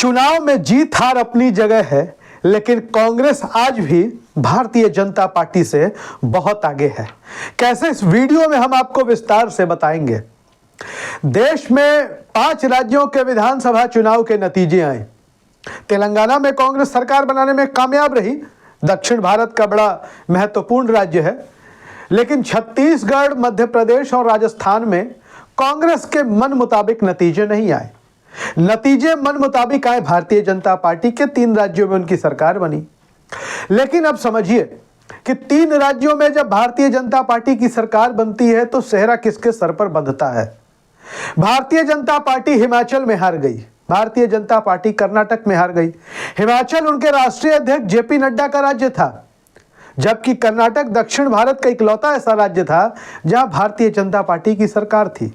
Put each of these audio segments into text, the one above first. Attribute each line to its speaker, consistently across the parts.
Speaker 1: चुनाव में जीत हार अपनी जगह है, लेकिन कांग्रेस आज भी भारतीय जनता पार्टी से बहुत आगे है। कैसे, इस वीडियो में हम आपको विस्तार से बताएंगे। देश में 5 राज्यों के विधानसभा चुनाव के नतीजे आए। तेलंगाना में कांग्रेस सरकार बनाने में कामयाब रही। दक्षिण भारत का बड़ा महत्वपूर्ण राज्य है। लेकिन छत्तीसगढ़, मध्य प्रदेश और राजस्थान में कांग्रेस के मन मुताबिक नतीजे नहीं आए। नतीजे मन मुताबिक आए भारतीय जनता पार्टी के 3 राज्यों में उनकी सरकार बनी। लेकिन अब समझिए कि 3 राज्यों में जब भारतीय जनता पार्टी की सरकार बनती है तो सेहरा किसके सर पर बंधता है। भारतीय जनता पार्टी हिमाचल में हार गई। भारतीय जनता पार्टी कर्नाटक में हार गई। हिमाचल उनके राष्ट्रीय अध्यक्ष जेपी नड्डा का राज्य था, जबकि कर्नाटक दक्षिण भारत का इकलौता ऐसा राज्य था जहां भारतीय जनता पार्टी की सरकार थी।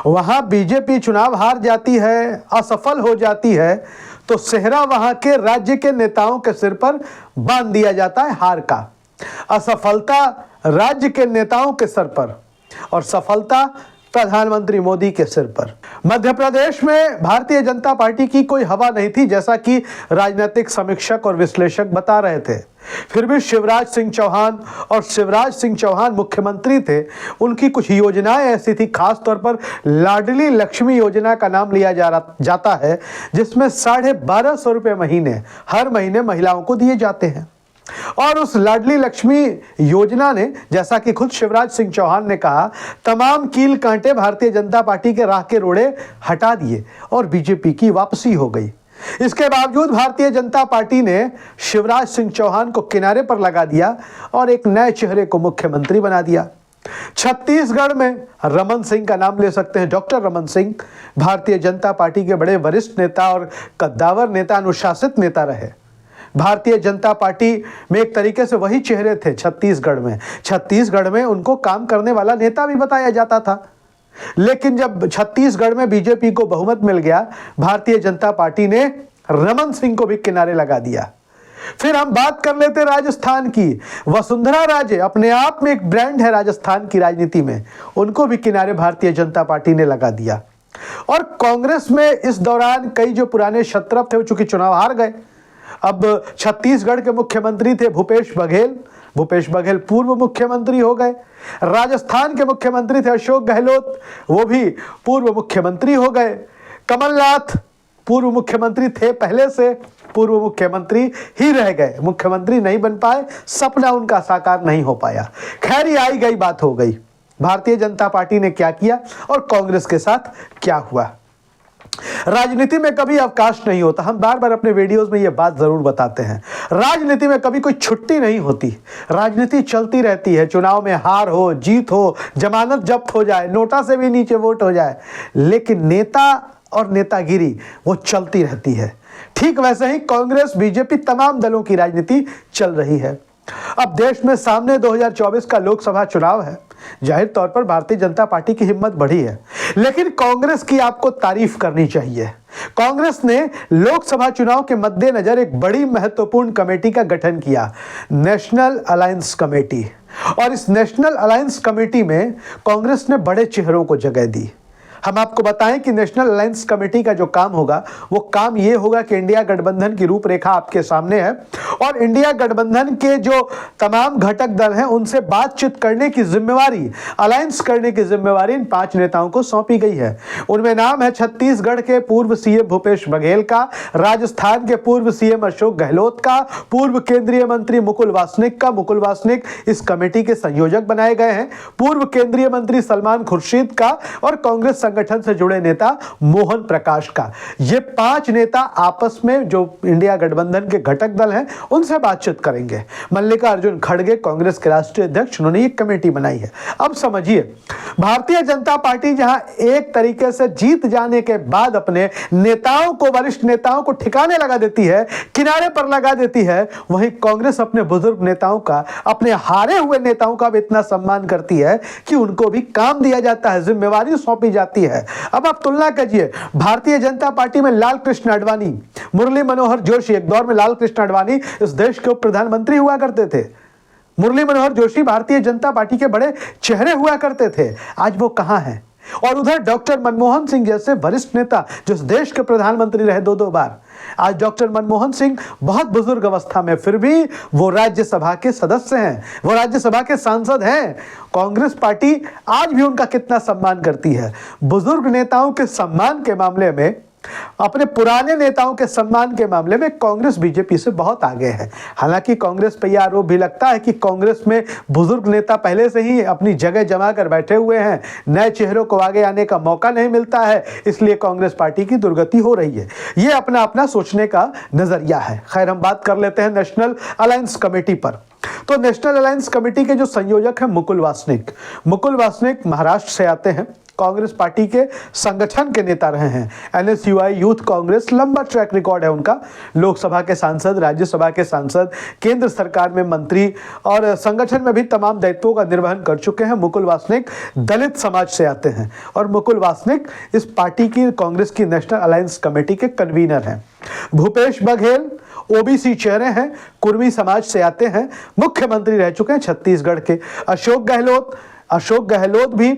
Speaker 1: वहां बीजेपी चुनाव हार जाती है, असफल हो जाती है, तो सेहरा वहां के राज्य के नेताओं के सिर पर बांध दिया जाता है हार का। असफलता राज्य के नेताओं के सर पर और सफलता प्रधानमंत्री मोदी के सिर पर। मध्य प्रदेश में भारतीय जनता पार्टी की कोई हवा नहीं थी, जैसा कि राजनीतिक समीक्षक और विश्लेषक बता रहे थे। फिर भी शिवराज सिंह चौहान मुख्यमंत्री थे। उनकी कुछ योजनाएं ऐसी थी, खास तौर पर लाडली लक्ष्मी योजना का नाम लिया जाता है, जिसमें 1250 रुपये महीने हर महीने महिलाओं को दिए जाते हैं। और उस लाडली लक्ष्मी योजना ने, जैसा कि खुद शिवराज सिंह चौहान ने कहा, तमाम कील कांटे भारतीय जनता पार्टी के राह के रोड़े हटा दिए और बीजेपी की वापसी हो गई। इसके बावजूद भारतीय जनता पार्टी ने शिवराज सिंह चौहान को किनारे पर लगा दिया और एक नए चेहरे को मुख्यमंत्री बना दिया। छत्तीसगढ़ में रमन सिंह का नाम ले सकते हैं। डॉक्टर रमन सिंह भारतीय जनता पार्टी के बड़े वरिष्ठ नेता और कद्दावर नेता, अनुशासित नेता रहे। भारतीय जनता पार्टी में एक तरीके से वही चेहरे थे छत्तीसगढ़ में उनको काम करने वाला नेता भी बताया जाता था। लेकिन जब छत्तीसगढ़ में बीजेपी को बहुमत मिल गया, भारतीय जनता पार्टी ने रमन सिंह को भी किनारे लगा दिया। फिर हम बात कर लेते राजस्थान की। वसुंधरा राजे अपने आप में एक ब्रांड है राजस्थान की राजनीति में, उनको भी किनारे भारतीय जनता पार्टी ने लगा दिया। और कांग्रेस में इस दौरान कई जो पुराने शत्रप थे वो चूंकि चुनाव हार गए। अब छत्तीसगढ़ के मुख्यमंत्री थे भूपेश बघेल पूर्व मुख्यमंत्री हो गए। राजस्थान के मुख्यमंत्री थे अशोक गहलोत, वो भी पूर्व मुख्यमंत्री हो गए। कमलनाथ पूर्व मुख्यमंत्री थे, पहले से पूर्व मुख्यमंत्री ही रह गए, मुख्यमंत्री नहीं बन पाए, सपना उनका साकार नहीं हो पाया। खैर, ये आई गई बात हो गई। भारतीय जनता पार्टी ने क्या किया और कांग्रेस के साथ क्या हुआ। राजनीति में कभी अवकाश नहीं होता। हम बार बार अपने वीडियोस में ये बात जरूर बताते हैं। राजनीति में कभी कोई छुट्टी नहीं होती, राजनीति चलती रहती है। चुनाव में हार हो, जीत हो, जमानत जब्त हो जाए, नोटा से भी नीचे वोट हो जाए, लेकिन नेता और नेतागिरी वो चलती रहती है। ठीक वैसे ही कांग्रेस, बीजेपी, तमाम दलों की राजनीति चल रही है। अब देश में सामने 2024 का लोकसभा चुनाव है। जाहिर तौर पर भारतीय जनता पार्टी की हिम्मत बढ़ी है, लेकिन कांग्रेस की आपको तारीफ करनी चाहिए। कांग्रेस ने लोकसभा चुनाव के मद्देनजर एक बड़ी महत्वपूर्ण कमेटी का गठन किया, नेशनल अलायंस कमेटी। और इस नेशनल अलायंस कमेटी में कांग्रेस ने बड़े चेहरों को जगह दी। हम आपको बताएं कि नेशनल अलायंस कमेटी का जो काम होगा वो काम ये होगा कि इंडिया गठबंधन की रूपरेखा आपके सामने है और इंडिया गठबंधन के जो तमाम घटक दल हैं उनसे बातचीत करने की जिम्मेवारी, अलायंस करने की जिम्मेवारी इन 5 नेताओं को सौंपी गई है। उनमें नाम है छत्तीसगढ़ के पूर्व सीएम भूपेश बघेल का, राजस्थान के पूर्व सीएम अशोक गहलोत का, पूर्व केंद्रीय मंत्री मुकुल वासनिक इस कमेटी के संयोजक बनाए गए हैं, पूर्व केंद्रीय मंत्री सलमान खुर्शीद का और कांग्रेस संगठन से जुड़े नेता मोहन प्रकाश का। ये 5 नेता आपस में जो इंडिया गठबंधन के घटक दल हैं उनसे बातचीत करेंगे। मल्लिकार्जुन खड़गे कांग्रेस के राष्ट्रीय अध्यक्ष, उन्होंने एक कमेटी बनाई है। अब समझिए, भारतीय जनता पार्टी जहां एक तरीके से जीत जाने के बाद अपने नेताओं को, वरिष्ठ नेताओं को ठिकाने लगा देती है, किनारे पर लगा देती है, वहीं कांग्रेस अपने बुजुर्ग नेताओं का, अपने हारे हुए नेताओं का भी इतना सम्मान करती है कि उनको भी काम दिया जाता है, जिम्मेवारी सौंपी जाती है। अब आप तुलना कीजिए, भारतीय जनता पार्टी में लाल कृष्ण आडवाणी, मुरली मनोहर जोशी, एक दौर में लाल कृष्ण आडवाणी इस देश के उप प्रधानमंत्री हुआ करते थे। मुरली मनोहर जोशी भारतीय जनता पार्टी के बड़े चेहरे हुआ करते थे। आज वो कहां हैं? और उधर डॉक्टर मनमोहन सिंह जैसे वरिष्ठ नेता जो इस देश के प्रधानमंत्री रहे दो बार, आज डॉक्टर मनमोहन सिंह बहुत बुजुर्ग अवस्था में, फिर भी वो राज्यसभा के सदस्य हैं, वो राज्यसभा के सांसद हैं। कांग्रेस पार्टी आज भी उनका कितना सम्मान करती है। बुजुर्ग नेताओं के सम्मान के मामले में, अपने पुराने नेताओं के सम्मान के मामले में कांग्रेस बीजेपी से बहुत आगे है। हालांकि कांग्रेस पर यह आरोप भी लगता है कि कांग्रेस में बुजुर्ग नेता पहले से ही अपनी जगह जमा कर बैठे हुए हैं, नए चेहरों को आगे आने का मौका नहीं मिलता है, इसलिए कांग्रेस पार्टी की दुर्गति हो रही है। ये अपना अपना सोचने का नजरिया है। खैर, हम बात कर लेते हैं नेशनल अलायंस कमेटी पर। तो नेशनल अलायंस कमेटी के जो संयोजक हैं मुकुल वासनिक महाराष्ट्र से आते हैं, कांग्रेस पार्टी के संगठन के नेता रहे हैं। NSUI यूथ कांग्रेस, लंबा ट्रैक रिकॉर्ड है उनका। लोकसभा के सांसद, राज्यसभा के सांसद, केंद्र सरकार में मंत्री और संगठन में भी तमाम दायित्वों का निर्वहन कर चुके हैं। मुकुल वासनिक दलित समाज से आते हैं और मुकुल वासनिक इस पार्टी की, कांग्रेस की नेशनल अलायंस कमेटी के कन्वीनर हैं। भूपेश बघेल ओबीसी चेहरे हैं, कुर्मी समाज से आते हैं, मुख्यमंत्री रह चुके हैं छत्तीसगढ़ के। अशोक गहलोत भी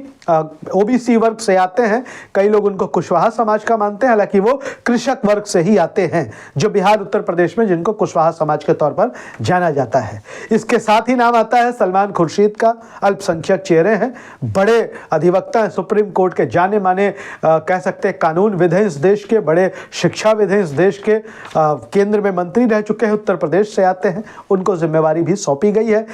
Speaker 1: ओबीसी वर्ग से आते हैं। कई लोग उनको कुशवाहा समाज का मानते हैं, हालांकि वो कृषक वर्ग से ही आते हैं, जो बिहार उत्तर प्रदेश में जिनको कुशवाहा समाज के तौर पर जाना जाता है। इसके साथ ही नाम आता है सलमान खुर्शीद का, अल्पसंख्यक चेहरे हैं, बड़े अधिवक्ता हैं, सुप्रीम कोर्ट के जाने माने कह सकते हैं कानूनविद हैं इस देश के, बड़े शिक्षाविद हैं इस देश के, केंद्र में मंत्री रह चुके हैं, उत्तर प्रदेश से आते हैं, उनको जिम्मेवारी भी सौंपी गई है।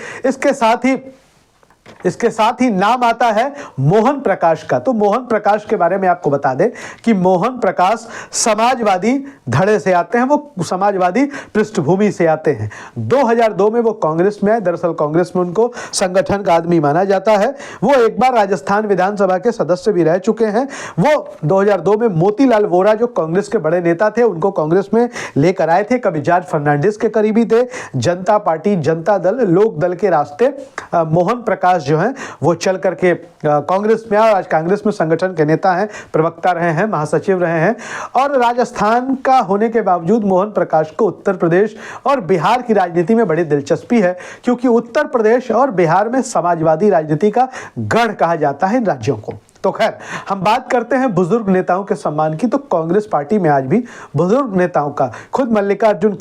Speaker 1: इसके साथ ही नाम आता है मोहन प्रकाश का। तो मोहन प्रकाश के बारे में आपको बता दें कि मोहन प्रकाश समाजवादी धड़े से आते हैं, वो समाजवादी पृष्ठभूमि से आते हैं। 2002 में वो कांग्रेस में आए। दरअसल कांग्रेस में उनको संगठन का आदमी माना जाता है। वो एक बार राजस्थान विधानसभा के सदस्य भी रह चुके हैं। वो 2002 में मोतीलाल वोरा, जो कांग्रेस के बड़े नेता थे, उनको कांग्रेस में लेकर आए थे। कभी जॉर्ज फर्नांडिस के करीबी थे। जनता पार्टी, जनता दल, लोक दल के रास्ते मोहन प्रकाश जो हैं वो चल करके कांग्रेस में, आज कांग्रेस में संगठन के नेता हैं, प्रवक्ता रहे हैं, महासचिव रहे हैं। और राजस्थान का होने के बावजूद मोहन प्रकाश को उत्तर प्रदेश और बिहार की राजनीति में बड़ी दिलचस्पी है, क्योंकि उत्तर प्रदेश और बिहार में समाजवादी राजनीति का गढ़ कहा जाता है इन राज्यों को। तो खैर, हम बात करते हैं बुजुर्ग नेताओं के सम्मान की। तो कांग्रेस पार्टी में आज भी बुजुर्ग नेताओं का, खुद मल्लिकार्जुन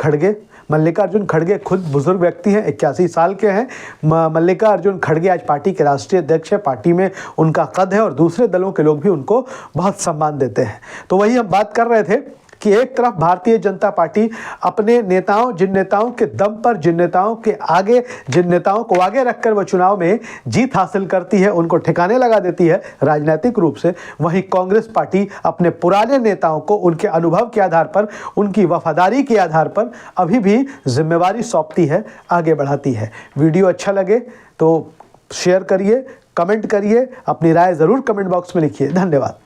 Speaker 1: खड़गे खुद बुजुर्ग व्यक्ति हैं, 81 साल के हैं। मल्लिकार्जुन खड़गे आज पार्टी के राष्ट्रीय अध्यक्ष है, पार्टी में उनका कद है और दूसरे दलों के लोग भी उनको बहुत सम्मान देते हैं। तो वही हम बात कर रहे थे कि एक तरफ भारतीय जनता पार्टी अपने नेताओं, जिन नेताओं के दम पर, जिन नेताओं को आगे रखकर वो चुनाव में जीत हासिल करती है, उनको ठिकाने लगा देती है राजनीतिक रूप से, वहीं कांग्रेस पार्टी अपने पुराने नेताओं को उनके अनुभव के आधार पर, उनकी वफादारी के आधार पर अभी भी जिम्मेवारी सौंपती है, आगे बढ़ाती है। वीडियो अच्छा लगे तो शेयर करिए, कमेंट करिए, अपनी राय ज़रूर कमेंट बॉक्स में लिखिए। धन्यवाद।